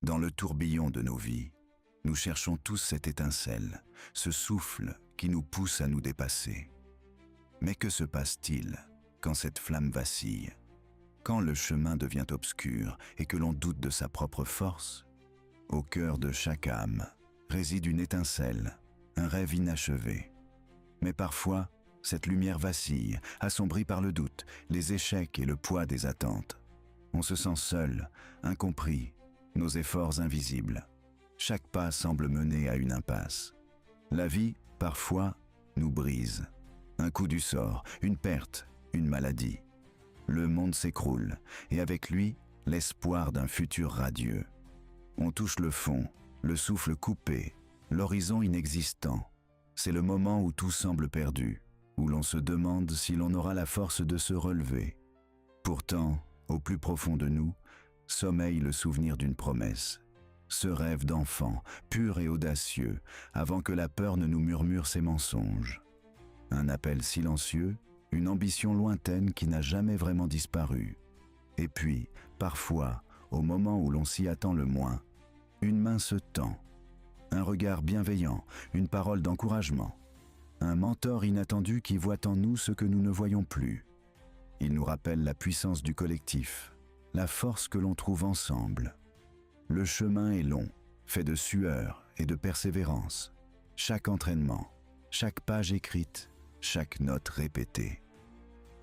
Dans le tourbillon de nos vies, nous cherchons tous cette étincelle, ce souffle qui nous pousse à nous dépasser. Mais que se passe-t-il quand cette flamme vacille? Quand le chemin devient obscur et que l'on doute de sa propre force? Au cœur de chaque âme réside une étincelle, un rêve inachevé. Mais parfois, cette lumière vacille, assombrie par le doute, les échecs et le poids des attentes. On se sent seul, incompris, nos efforts invisibles. Chaque pas semble mener à une impasse. La vie, parfois, nous brise. Un coup du sort, une perte, une maladie. Le monde s'écroule, et avec lui, l'espoir d'un futur radieux. On touche le fond, le souffle coupé, l'horizon inexistant. C'est le moment où tout semble perdu, où l'on se demande si l'on aura la force de se relever. Pourtant, au plus profond de nous, sommeille le souvenir d'une promesse. Ce rêve d'enfant, pur et audacieux, avant que la peur ne nous murmure ses mensonges. Un appel silencieux, une ambition lointaine qui n'a jamais vraiment disparu. Et puis, parfois, au moment où l'on s'y attend le moins, une main se tend, un regard bienveillant, une parole d'encouragement, un mentor inattendu qui voit en nous ce que nous ne voyons plus. Il nous rappelle la puissance du collectif, la force que l'on trouve ensemble. Le chemin est long, fait de sueur et de persévérance. Chaque entraînement, chaque page écrite, chaque note répétée.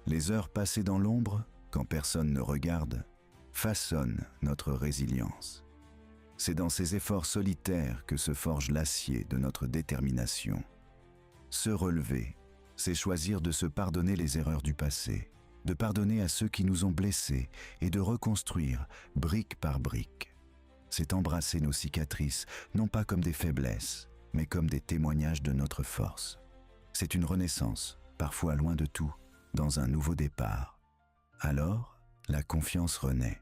Les heures passées dans l'ombre, quand personne ne regarde, façonnent notre résilience. C'est dans ces efforts solitaires que se forge l'acier de notre détermination. Se relever, c'est choisir de se pardonner les erreurs du passé, de pardonner à ceux qui nous ont blessés et de reconstruire brique par brique. C'est embrasser nos cicatrices, non pas comme des faiblesses, mais comme des témoignages de notre force. C'est une renaissance, parfois loin de tout, dans un nouveau départ. Alors, la confiance renaît.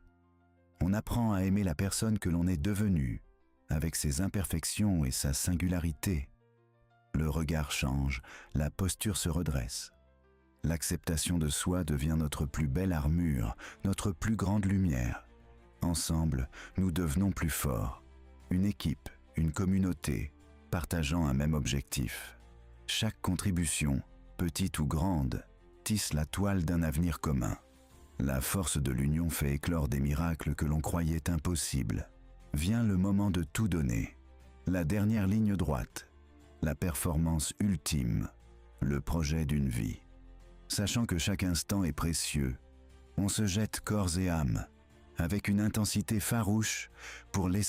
On apprend à aimer la personne que l'on est devenue, avec ses imperfections et sa singularité. Le regard change, la posture se redresse. L'acceptation de soi devient notre plus belle armure, notre plus grande lumière. Ensemble, nous devenons plus forts. Une équipe, une communauté, partageant un même objectif. Chaque contribution, petite ou grande, tisse la toile d'un avenir commun. La force de l'union fait éclore des miracles que l'on croyait impossibles. Vient le moment de tout donner. La dernière ligne droite, la performance ultime, le projet d'une vie. Sachant que chaque instant est précieux, on se jette corps et âme, avec une intensité farouche pour laisser